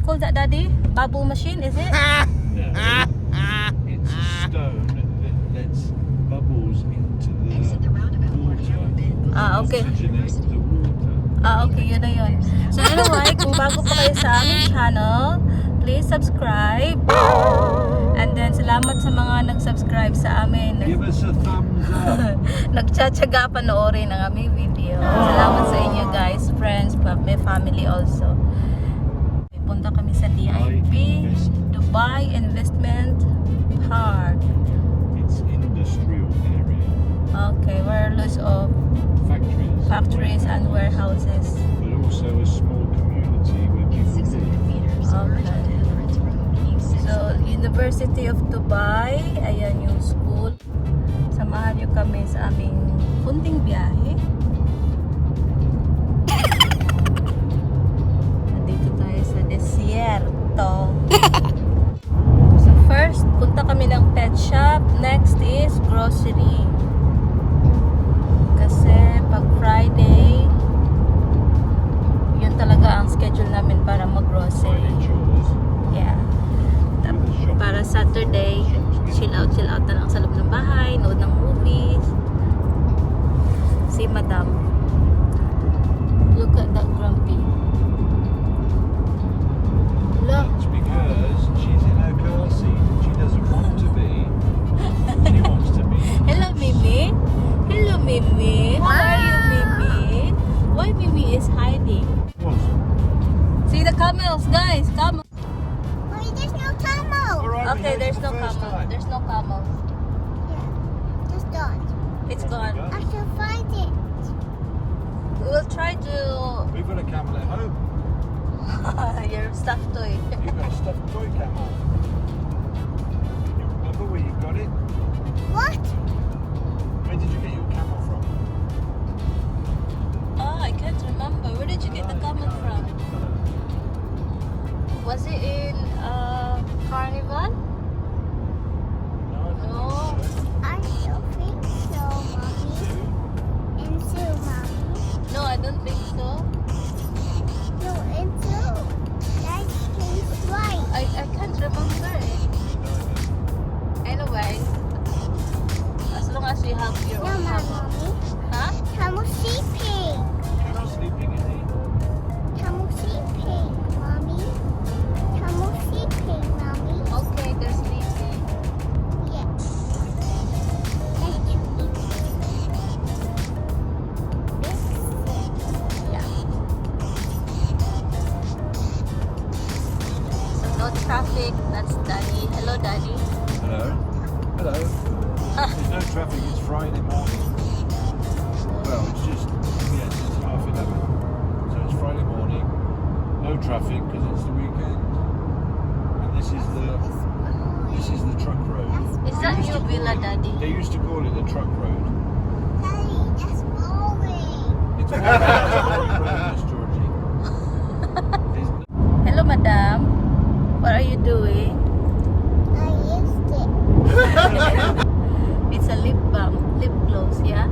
call that, Daddy? Bubble machine, is it? No, it's a stone that lets bubbles into the water. Ah, okay. Oxygenate the water. Ah, okay, yun na yun. So anyway, kung bago pa kayo sa aming channel, please subscribe. And then, salamat sa mga nag-subscribe sa amin. Give us a thumbs up. Nagtsatsaga panoorin ang aming video. Salamat sa inyo guys, friends, my family also. Punta kami sa DIP, Dubai Investment Park. It's industrial area. Okay, where lots of factories and warehouses. But also a small community where people live. Okay. So, University of Dubai, ayan yung school. Samahan nyo kami sa aming kunting biyahe. Nandito tayo sa desierto. So first, punta kami ng pet shop. Next is grocery. Kasi pag Friday, yun talaga ang schedule namin para mag-grocery. Yeah. Para Saturday, chill out na lang sa loob ng bahay, nood ng movies. Si Madam. Look at that grumpy. Look. It's because she's in her car seat. She doesn't want to be. She wants to be. Hello, Mimi. Hello, Mimi. How are you, Mimi? Why Mimi is hiding? What? See the camels, guys. Come. There's no camel. Okay, there's no camel. There's no camel. Yeah, just don't. It's gone. I should find it. We will try to. We've got a camel at home. Your stuffed toy. You've got a stuffed toy camel. Can you remember where you got it? What? Where did you get your camel from? Oh, I can't remember. Where did you get the camel from? Was it in Carnival? No, I don't No. think so. I don't think so, Mommy. Zoo? In zoo, Mommy. No, I don't think so. No, in zoo. That's King's right. I can't remember it. Anyway, as long as you have your No, own camel. Mommy. Huh? Camel sleeping. Camel sleeping, is he? Camel sleeping, Mommy. Camel sleeping, Mommy. Okay, they're sleeping. Yeah. Let's eat. Yeah. So no traffic. That's Daddy. Hello, Daddy. Hello. Hello. There's no traffic. It's Friday morning. Well, it's just 11:30. So it's Friday morning. No traffic because it's the weekend. And this is the truck road. Is that They used your to villa, call it- Daddy? They used to call it the truck road. Daddy, that's boring. It's a boring road, Miss Georgie. There's Hello, Madam. What are you doing? I used it. It's a lip balm, lip gloss, yeah?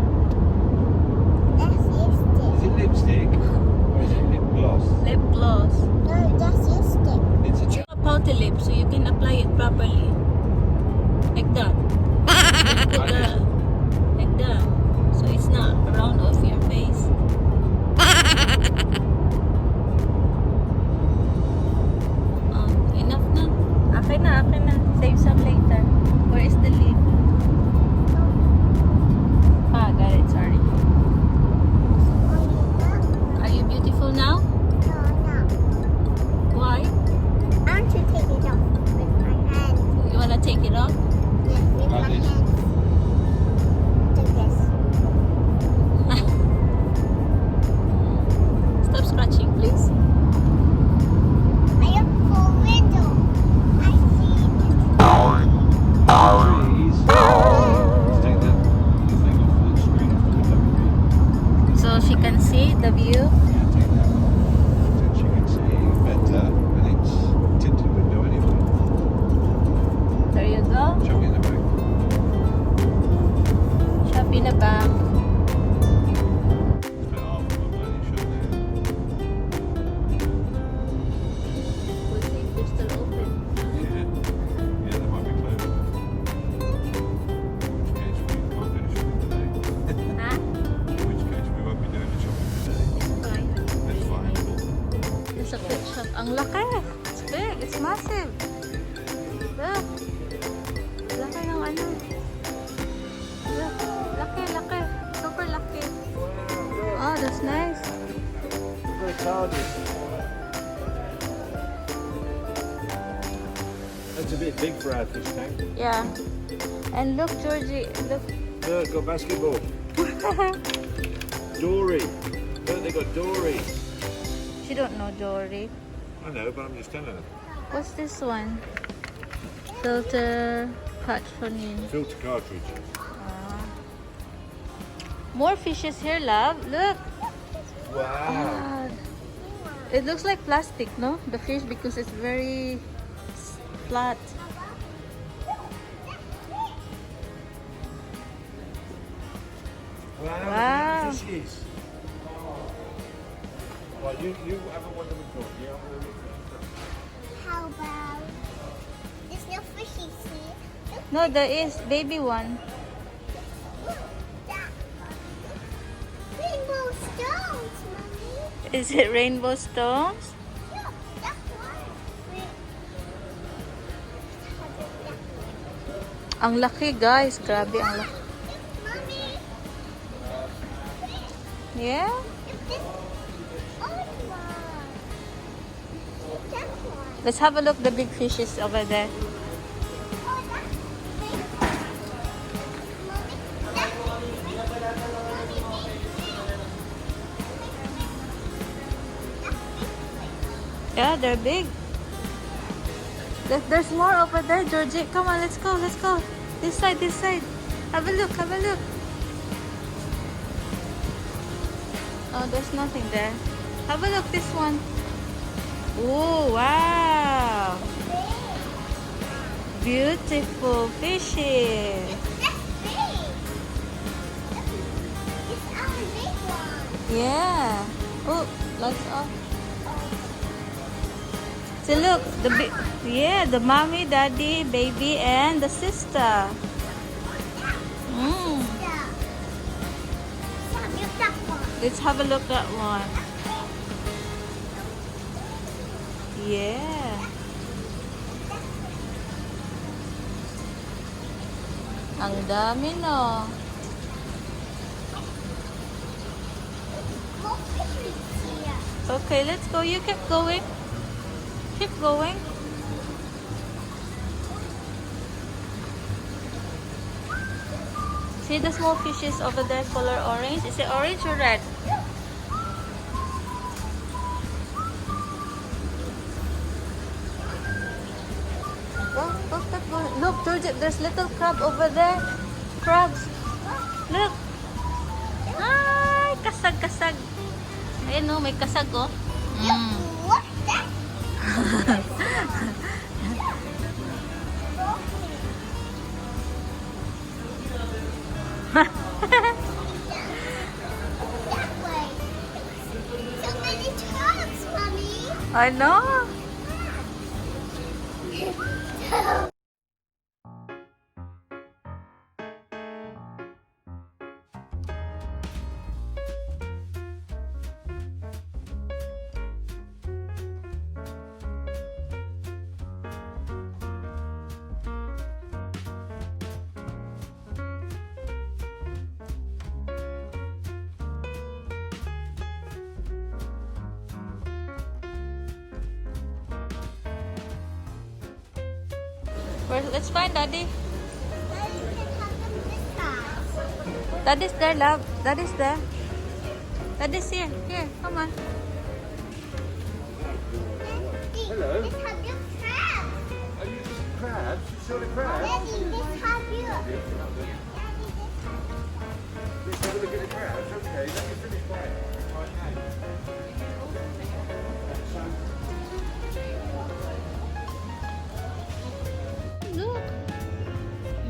That's used Is it. it lipstick or is it lip gloss? Lip gloss. No, that's used it. It's a A pouty lip so you can apply it properly. Like that. Put the- like that. So it's not round off your face. Enough na. Akin na. Save some later. Where is the lip? Ah, got it. Sorry. Are you beautiful now? No, no. Why? I want to take it off with my hand. You wanna take it off? Yes, with my Like this. hand. It's massive. Look. Laki ng ano. Look. Laki, laki. Super laki. Oh, that's nice. Very target. That's a bit big for our fish tank. Yeah. And look, Georgie. Look. Look, got basketball. Dory. Look, they got Dory. She don't know Dory. I know, but I'm just telling her. What's this one? Filter patch for me. Filter cartridge. More fishes here, love. Look. Wow. God. It looks like plastic, no? The fish, because it's very flat. Wow. Fishies. Well, you haven't one of them before. You haven't one of them before. How about there's no fishies here? Look, No, there is baby one. look, that. Rainbow stones, Mommy. Is it rainbow stones? Look, that one. Ang laki, guys. Grabe ang laki. Mommy, Yeah? look this old one. Look that one. Let's have a look the big fishes over there. Oh, that's big. Mommy, that's big. Mommy, Yeah, they're big. There's more over there, Georgie. Come on, let's go, let's go. This side, this side. Have a look, have a look. Oh, there's nothing there. Have a look, this one. Oh, wow. Beautiful fishes. that's big. It's our big one. Yeah. Oh, lots of. So look, the mommy, daddy, baby, and the sister. Mm. Yeah. Stop, you that one. Let's have a look at one. Yeah. Ang dami, no? More fishies here. Okay, let's go. You keep going. Keep going. See the small fishes over there, color orange? Is it orange or red? Look, Georgia, there's little crab over there. Crabs. Look. Ay, kasag-kasag. Ayun no, may kasag oh. Mm. What's that? That way. So many trucks, Mommy. I know. Let's find Daddy. Daddy can have them this side. Daddy's there, love. Daddy's there. Daddy's here. Here, come on. Daddy, Hello. let's have your crab. Are you crabs? You saw the crabs? Daddy, let's have you. Let's have a look at the crabs. Okay, let me finish mine. Right now. Look.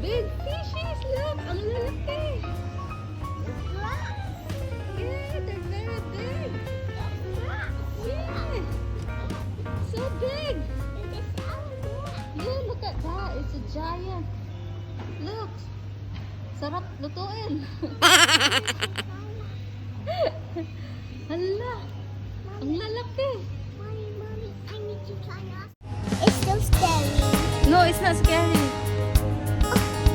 Big fishes. Look. Ang lalaki. Yeah, they're very big. Yeah. So big. Yeah, look at that. It's a giant. Look. Sarap lutuin. Hala. Ang lalaki. Mommy, I need to try us. It's not scary.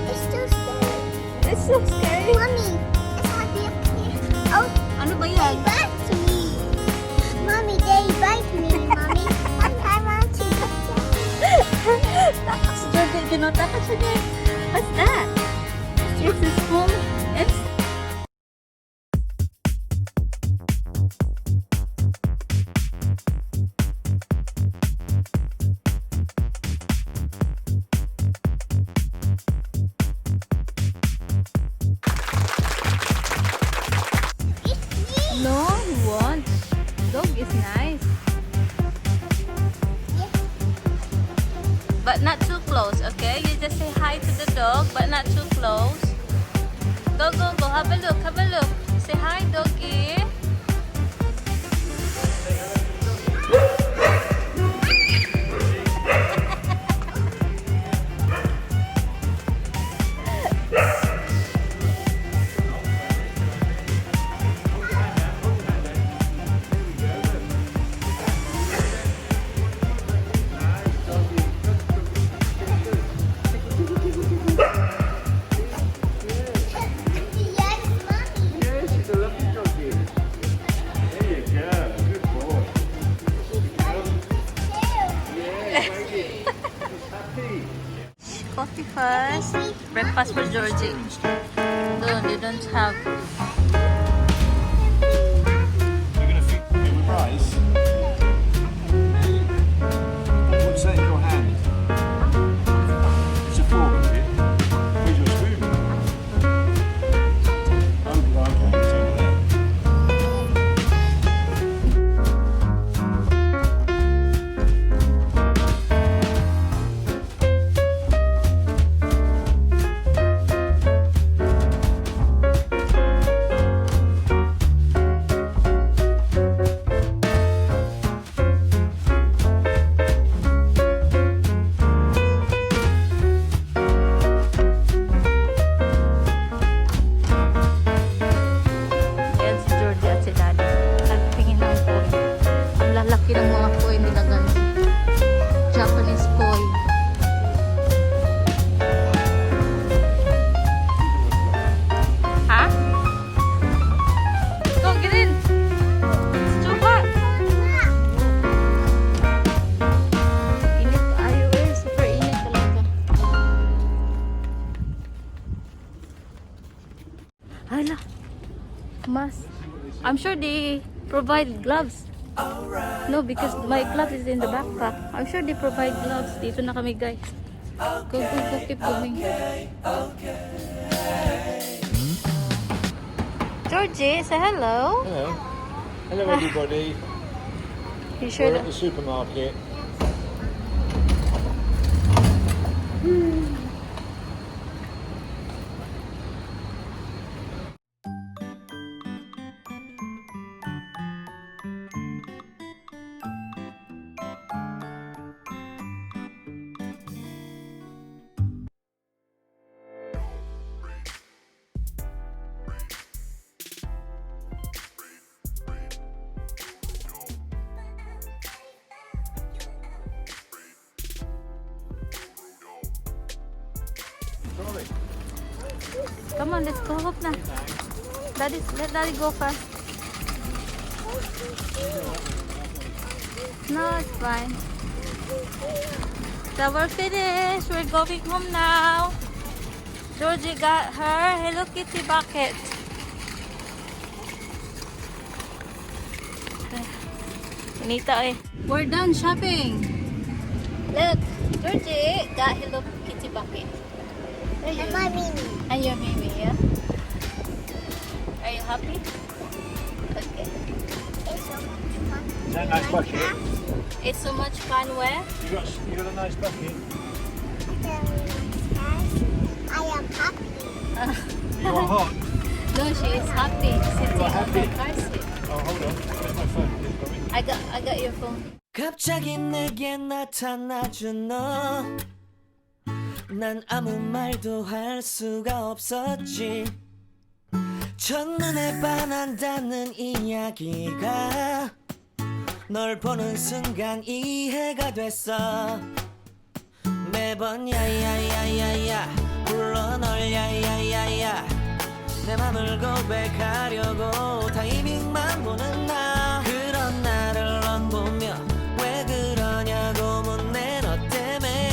It's so scary. It's so scary. Mommy, it's happy up here. Oh, Ano ba they yan? bite me. Mommy, they bite me, Mommy. I want to touch them. Takas, George. Tinotakas siya niya. What's that? It's a small... It's... It's me. No, he won't. Dog is nice. Yeah. But not too close, okay? You just say hi to the dog, but not too close. Go, go, go. Have a look, have a look. Say hi, doggy. Yes, Mommy. Yes, she's a lovely doggy. There you go. Good boy. She's biting me too. Yeah, baby. She's happy. Coffee first. Breakfast for Georgie. No, they don't have. You're going to feed me with rice? What's that in your hand? It's a fork, is it? Where's your spoon? Oh, okay, it's over there. Yan si Georgie at si Daddy. Nagtingin ng koi. Ang lalaki ng mga koi nila ganun. Japanese koi. Ha? Go, get in! It's too hot! Init kayo eh. Super init talaga. Hala. Mas. I'm sure they provide gloves. No, because my glove is in the backpack. I'm sure they provide gloves. Dito na kami, guys. Go, go, go. Keep going. Georgie, say hello. Hello. Hello, everybody. You sure We're at that... the supermarket. Sorry. Come on, let's go up na. Let Daddy go first. No, it's fine. So we're finished. We're going home now. Georgie got her Hello Kitty bucket. Finita eh. We're done shopping. Look, Georgie got Hello Kitty bucket. There you And go. my Mimi. And your Mimi, yeah? Are you happy? Okay. It's so much fun. Is that a nice bucket? It's so much fun where? You got a nice bucket? I am happy. You are hot? No, she is happy sitting You are on happy? her car seat. Oh, hold on. Where's my phone? Here's got me. I got your phone. 갑자기 내게 나타나준 너. 난 아무 말도 할 수가 없었지. 첫눈에 반한다는 이야기가 널 보는 순간 이해가 됐어. 매번 매번 야야야야야 불러 널 야야야야 내 맘을 고백하려고 타이밍만 보는 나 그런 나를 넌 보며 왜 그러냐고 묻네 너 때문에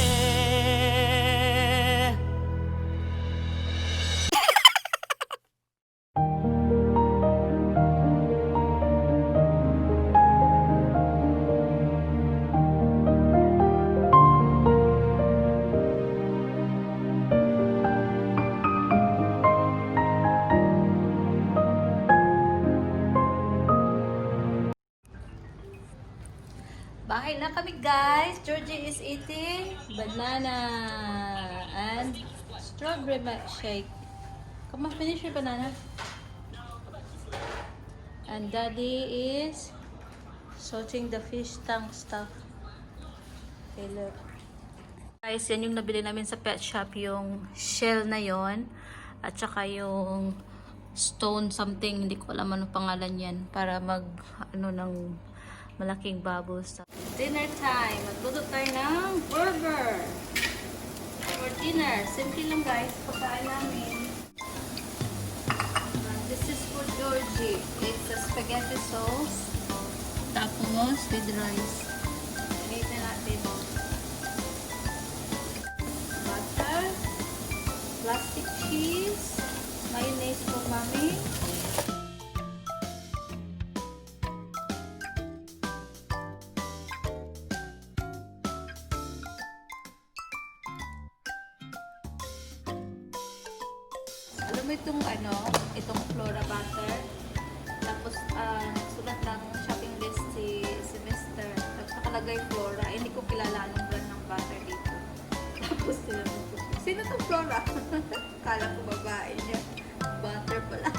Bahay na kami guys. Georgie is eating banana and strawberry milkshake. Come on, finish your banana. And daddy is sorting the fish tank stuff. Okay, look. Guys, yan yung nabili namin sa pet shop, yung shell na yon at saka yung stone something, hindi ko alam anong pangalan yan, para mag ano ng malaking bubbles. Dinner time. Magluto tayo ng burger for dinner. Simple lang guys, pagkain namin. This is for Georgie. It's a spaghetti sauce. Tapos with rice. Init na natin. Butter. Plastic cheese. Mayonnaise for mommy. Alam mo itong Flora butter. Tapos, sulat ng shopping list si Mr. Tapos nakalagay Flora. Hindi ko kilala anong brand ng butter dito. Tapos tinanong ko, sino itong Flora? Kala ko babae niya. Butter pala.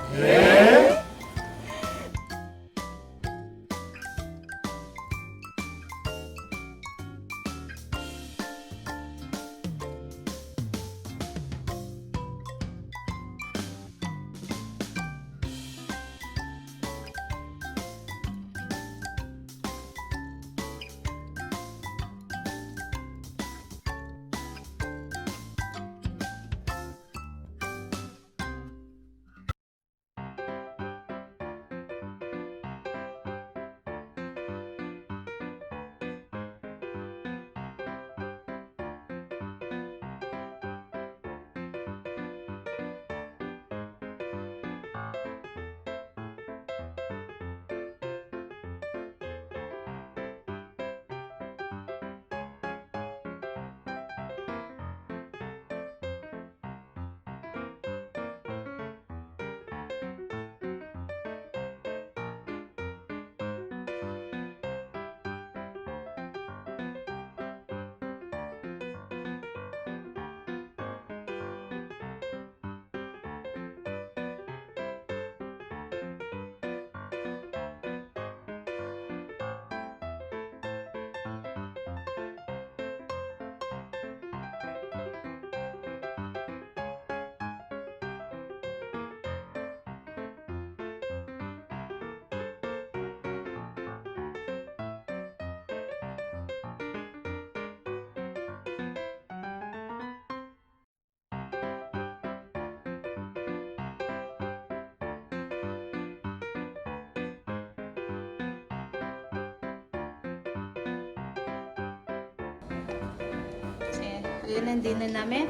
Ayan ang dinner namin.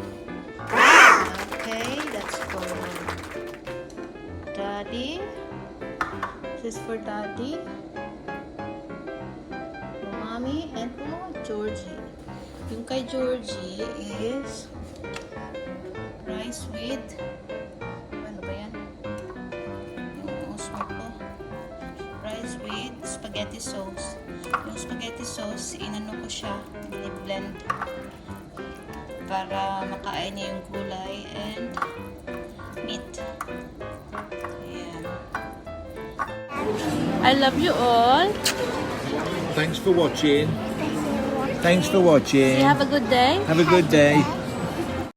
Okay, that's for Daddy. This is for Daddy. For Mommy and for Georgie. Yung kay Georgie is rice with ano ba yan? Yung usmo ko. Rice with spaghetti sauce. Yung spaghetti sauce, inano ko siya, blend para makain niya yung gulay and meat. Ayan. I love you all. Thanks for watching. Thanks for watching. You have a good day. Have a good day.